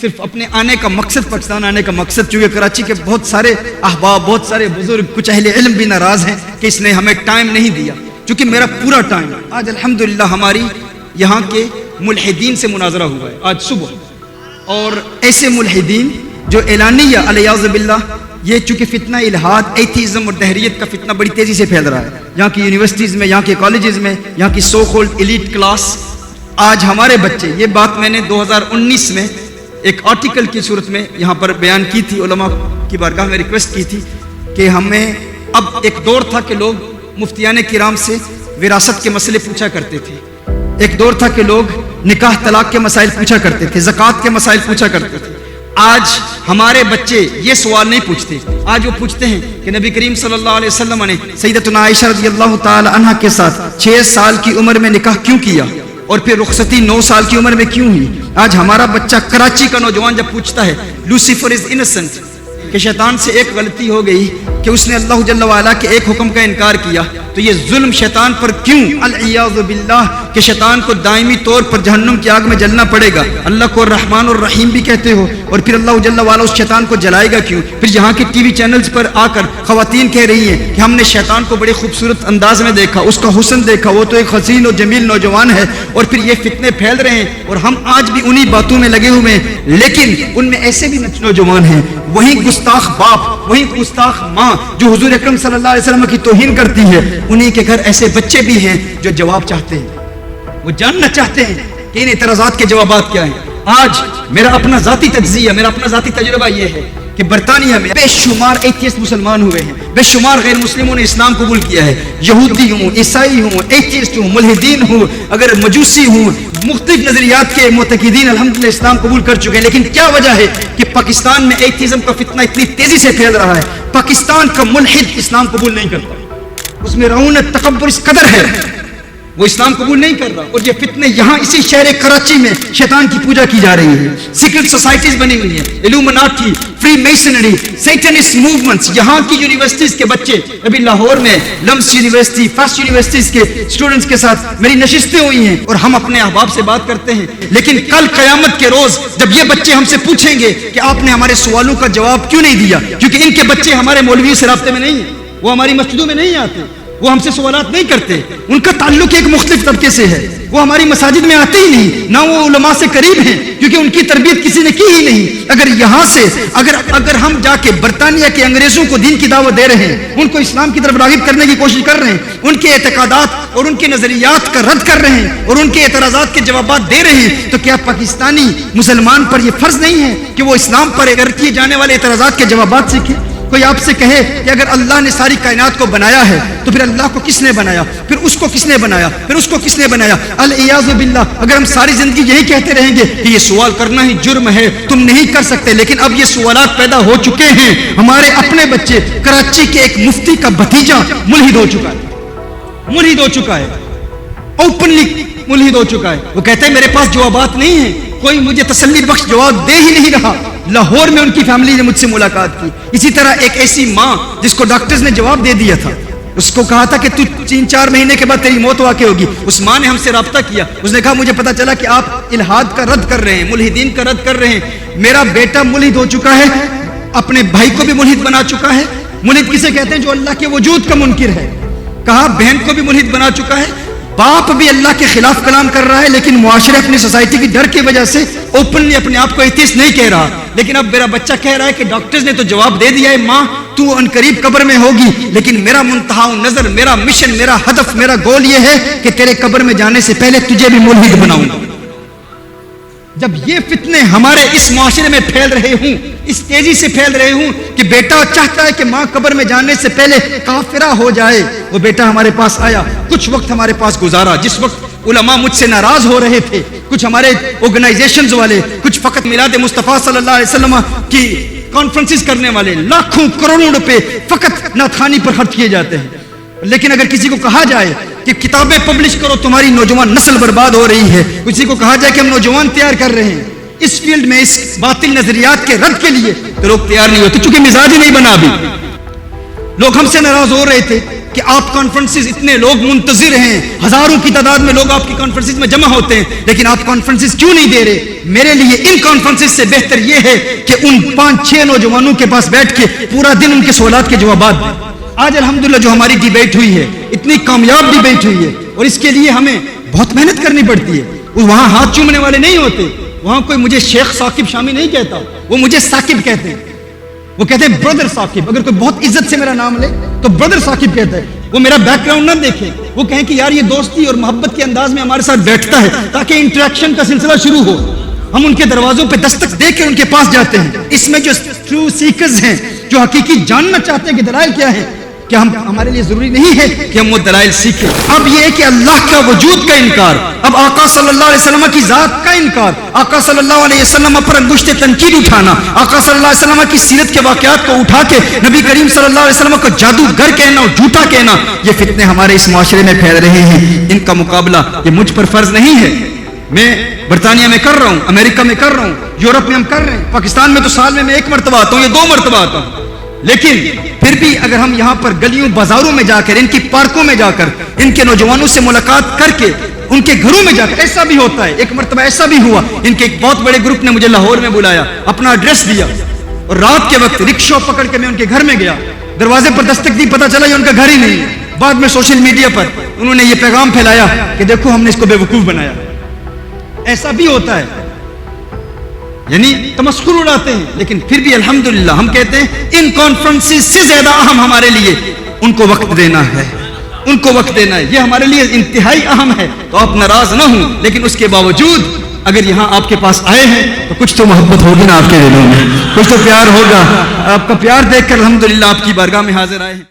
صرف اپنے آنے کا مقصد، پاکستان آنے کا مقصد، چونکہ کراچی کے بہت سارے احباب، بہت سارے بزرگ، کچھ اہل علم بھی ناراض ہیں کہ اس نے ہمیں ٹائم نہیں دیا، چونکہ میرا پورا ٹائم آج الحمدللہ ہماری یہاں کے ملحدین سے مناظرہ ہوا ہے آج صبح، اور ایسے ملحدین جو اعلانیہ الیاذ باللہ، یہ چونکہ فتنہ الہاد، ایتھیزم اور دہریت کا فتنہ بڑی تیزی سے پھیل رہا ہے یہاں کی یونیورسٹیز میں، یہاں کے کالجز میں، یہاں کی سو کالڈ ایلیٹ کلاس. آج ہمارے بچے، یہ بات میں نے 2019 میں ایک آرٹیکل کی صورت میں یہاں پر بیان کی تھی، علماء کی بارگاہ میں ریکویسٹ کی تھی کہ ہمیں، اب ایک دور تھا کہ لوگ مفتیان کرام سے وراثت کے مسئلے پوچھا کرتے تھے، ایک دور تھا کہ لوگ نکاح طلاق کے مسائل پوچھا کرتے تھے، زکوٰۃ کے مسائل پوچھا کرتے تھے. آج ہمارے بچے یہ سوال نہیں پوچھتے، آج وہ پوچھتے ہیں کہ نبی کریم صلی اللہ علیہ وسلم نے سیدتنا عائشہ رضی اللہ تعالی عنہا کے ساتھ 6 سال کی عمر میں نکاح کیوں کیا اور پھر رخصتی 9 سال کی عمر میں کیوں ہوئی. آج ہمارا بچہ کراچی کا نوجوان جب پوچھتا ہے لوسیفر از انسنٹ، کہ شیطان سے ایک غلطی ہو گئی کہ اس نے اللہ جل وعلا کے ایک حکم کا انکار کیا، تو یہ ظلم شیطان پر کیوں؟ العیاذ باللہ، کہ شیطان کو دائمی طور پر جہنم کی آگ میں جلنا پڑے گا. اللہ کو الرحمن الرحیم بھی کہتے ہو، اور پھر اللہ جل وعلا اس شیطان کو جلائے گا کیوں؟ پھر یہاں کے ٹی وی چینلز پر آ کر خواتین کہہ رہی ہیں کہ ہم نے شیطان کو بڑے خوبصورت انداز میں دیکھا، اس کا حسن دیکھا، وہ تو ایک حسین و جمیل نوجوان ہے، اور پھر یہ فتنے پھیل رہے ہیں اور ہم آج بھی انہی باتوں میں لگے ہوئے ہیں. لیکن ان میں ایسے بھی نوجوان ہیں، وہی گستاخ باپ، وہی گستاخ ماں جو حضور اکرم صلی اللہ علیہ وسلم کی توہین کرتی ہے، انہی کے گھر ایسے بچے بھی ہیں جو جواب چاہتے ہیں، وہ جاننا چاہتے ہیں کہ ان اعتراضات کے جوابات کیا ہیں. آج میرا اپنا ذاتی تجزیہ، میرا اپنا ذاتی تجربہ یہ ہے کہ برطانیہ میں بے شمار ایتھیسٹ مسلمان ہوئے ہیں، بے شمار غیر مسلموں نے اسلام قبول کیا ہے، یہودی ہوں، عیسائی ہوں، ایتھیسٹ ہوں، ملحدین ہوں، اگر مجوسی ہوں، مختلف نظریات کے معتقدین الحمدللہ اسلام قبول کر چکے ہیں. لیکن کیا وجہ ہے کہ پاکستان میں ایتھیزم کا فتنہ اتنی تیزی سے پھیل رہا ہے؟ پاکستان کا ملحد اسلام قبول نہیں کرتا، اس میں رعونت تکبر اس قدر ہے، وہ اسلام قبول نہیں کر رہا. اور یہ فتنے یہاں اسی شہر کراچی میں شیطان کی پوجا کی جا رہی ہے، سیکرٹ سوسائٹیز بنی ہوئی ہیں، الومناٹی، فری میسنری، سیٹنسٹ موومنٹس. یہاں کی یونیورسٹیز کے بچے، ابھی لاہور میں لمس یونیورسٹی، فرسٹ یونیورسٹیز کے اسٹوڈنٹس کے ساتھ میری نشستیں ہوئی ہیں اور ہم اپنے احباب سے بات کرتے ہیں. لیکن کل قیامت کے روز جب یہ بچے ہم سے پوچھیں گے کہ آپ نے ہمارے سوالوں کا جواب کیوں نہیں دیا، کیونکہ ان کے بچے ہمارے مولویوں سے رابطے میں نہیں ہیں، وہ ہماری مسجدوں میں نہیں آتے، وہ ہم سے سوالات نہیں کرتے، ان کا تعلق ایک مختلف طبقے سے ہے، وہ ہماری مساجد میں آتے ہی نہیں، نہ وہ علماء سے قریب ہیں کیونکہ ان کی تربیت کسی نے کی ہی نہیں. اگر یہاں سے اگر ہم جا کے برطانیہ کے انگریزوں کو دین کی دعوت دے رہے ہیں، ان کو اسلام کی طرف راغب کرنے کی کوشش کر رہے ہیں، ان کے اعتقادات اور ان کے نظریات کا رد کر رہے ہیں اور ان کے اعتراضات کے جوابات دے رہے ہیں، تو کیا پاکستانی مسلمان پر یہ فرض نہیں ہے کہ وہ اسلام پر کیے جانے والے اعتراضات کے جوابات سیکھے؟ کوئی آپ سے کہے کہ اگر اللہ نے ساری کائنات کو بنایا ہے تو پھر اللہ کو کس نے بنایا، پھر اس کو کس نے بنایا، پھر اس کو کس نے بنایا؟ العیاذ باللہ. اگر ہم ساری زندگی یہی کہتے رہیں گے کہ یہ سوال کرنا ہی جرم ہے، تم نہیں کر سکتے، لیکن اب یہ سوالات پیدا ہو چکے ہیں. ہمارے اپنے بچے، کراچی کے ایک مفتی کا بھتیجا ملحد ہو چکا ہے، ملحد ہو چکا ہے، اوپنلی ملحد ہو چکا ہے. وہ کہتے ہیں میرے پاس جوابات نہیں ہیں، کوئی مجھے تسلی بخش جواب دے ہی نہیں رہا. لاہور میں ان کی فیملی نے مجھ سے ملاقات کی. اسی طرح ایک ایسی ماں جس کو ڈاکٹرز نے جواب دے دیا تھا، اس کو کہا تھا کہ تو 3-4 مہینے کے بعد تیری موت واقع ہوگی، اس ماں نے ہم سے رابطہ کیا، اس نے کہا مجھے پتا چلا کہ آپ الہاد کا رد کر رہے ہیں، ملحدین کا رد کر رہے ہیں، میرا بیٹا ملحد ہو چکا ہے، اپنے بھائی کو بھی ملحد بنا چکا ہے. ملحد کسے کہتے ہیں؟ جو اللہ کے وجود کا منکر ہے. کہا بہن کو بھی ملحد بنا چکا ہے، باپ بھی اللہ کے خلاف کلام کر رہا ہے، لیکن معاشرے اپنی سوسائٹی کی ڈر کی وجہ سے اوپنلی اپنے آپ کو ایتھیسٹ نہیں کہہ رہا. لیکن اب میرا بچہ کہہ رہا ہے کہ ڈاکٹرز نے تو جواب دے دیا ہے، ماں تو ان قریب قبر میں ہوگی، لیکن میرا منتہا نظر، میرا مشن، میرا ہدف، میرا گول یہ ہے کہ تیرے قبر میں جانے سے پہلے تجھے بھی ملحد بناؤں گا. جب یہ فتنے ہمارے اس معاشرے میں پھیل رہے ہوں، اس تیزی سے پھیل رہے ہوں کہ بیٹا چاہتا ہے کہ ماں قبر میں جانے سے پہلے کافرہ ہو جائے. وہ بیٹا ہمارے پاس آیا، کچھ وقت ہمارے پاس گزارا، جس وقت علماء مجھ سے ناراض ہو رہے تھے، کچھ ہمارے آرگنائزیشنز والے، کچھ فقط میلاد مصطفیٰ صلی اللہ علیہ وسلم کی کانفرنسز کرنے والے، لاکھوں کروڑوں روپے فقط نعت خوانی پر خرچ کیے جاتے ہیں. لیکن اگر کسی کو کہا جائے کہ کتابیں پبلش کرو، تمہاری نوجوان نسل برباد ہو رہی ہے، کسی کو کہا جائے کہ ہم نوجوان تیار کر رہے ہیں اس فیلڈ میں، اس باطل نظریات کے رد کے لیے، تو لوگ تیار نہیں ہوتے، چونکہ مزاج ہی نہیں بنا. ابھی لوگ ہم سے ناراض ہو رہے تھے. کہ آپ کانفرنسز اتنے لوگ منتظر ہیں, ہزاروں کی تعداد میں لوگ آپ کی کانفرنسز میں جمع ہوتے ہیں, لیکن آپ کانفرنسز کیوں نہیں دے رہے؟ میرے لیے ان کانفرنسز سے بہتر یہ ہے کہ ان 5-6 نوجوانوں کے پاس بیٹھ کے پورا دن ان کے سوالات کے جوابات دیں. آج الحمدللہ جو ہماری ڈیبیٹ ہوئی ہے, اتنی کامیاب ڈیبیٹ ہوئی ہے, اور اس کے لیے ہمیں بہت محنت کرنی پڑتی ہے. وہاں ہاتھ چومنے والے نہیں ہوتے, وہاں کوئی مجھے شیخ ثاقب شامی نہیں کہتا, وہ مجھے ثاقب کہتے ہیں. وہ کہتے ہیں برادر ثاقب. اگر کوئی بہت عزت سے میرا نام لے تو برادر ثاقب کہتا ہے. وہ میرا بیک گراؤنڈ نہ دیکھیں, وہ کہیں کہ یار یہ دوستی اور محبت کے انداز میں ہمارے ساتھ بیٹھتا ہے, تاکہ انٹریکشن کا سلسلہ شروع ہو. ہم ان کے دروازوں پہ دستک دے کے ان کے پاس جاتے ہیں. اس میں جو ٹرو سیکرز ہیں, جو حقیقی جاننا چاہتے ہیں کہ دلائل کیا ہے, کہ ہمارے لیے ضروری نہیں ہے کہ ہم وہ دلائل سیکھیں. اب یہ ہے کہ اللہ کا وجود کا انکار, اب آقا صلی اللہ علیہ وسلم کی ذات کا انکار, آقا صلی اللہ علیہ وسلم پر انگشت تنقید اٹھانا, آقا صلی اللہ علیہ وسلم کی سیرت کے واقعات کو اٹھا کے نبی کریم صلی اللہ علیہ وسلم کو جادوگر کہنا اور جھوٹا کہنا, یہ فتنے ہمارے اس معاشرے میں پھیل رہے ہیں. ان کا مقابلہ یہ مجھ پر فرض نہیں ہے. میں برطانیہ میں کر رہا ہوں, امریکہ میں کر رہا ہوں, یورپ میں ہم کر رہے ہیں, پاکستان میں تو سال میں 1 مرتبہ آتا ہوں یا 2 مرتبہ آتا ہوں. لیکن پھر بھی اگر ہم یہاں پر گلیوں بازاروں میں جا کر, ان کی پارکوں میں جا کر, ان کے نوجوانوں سے ملاقات کر کے, ان کے گھروں میں جا کر, ایسا بھی ہوتا ہے, ایک مرتبہ ایسا بھی ہوا, ان کے ایک بہت بڑے گروپ نے مجھے لاہور میں بلایا, اپنا ایڈریس دیا, اور رات کے وقت رکشا پکڑ کے میں ان کے گھر میں گیا, دروازے پر دستک دی, پتہ چلا یہ ان کا گھر ہی نہیں ہے. بعد میں سوشل میڈیا پر انہوں نے یہ پیغام پھیلایا کہ دیکھو ہم نے اس کو بے وقوف بنایا. ایسا بھی ہوتا ہے, یعنی تمسخر اڑاتے ہیں. لیکن پھر بھی الحمدللہ ہم کہتے ہیں ان کانفرنسز سے زیادہ اہم ہمارے لیے ان کو وقت دینا ہے, ان کو وقت دینا ہے. یہ ہمارے لیے انتہائی اہم ہے. تو آپ ناراض نہ ہوں, لیکن اس کے باوجود اگر یہاں آپ کے پاس آئے ہیں تو کچھ تو محبت ہوگی نا آپ کے دلوں میں, کچھ تو پیار ہوگا. آپ کا پیار دیکھ کر الحمدللہ آپ کی بارگاہ میں حاضر آئے ہیں.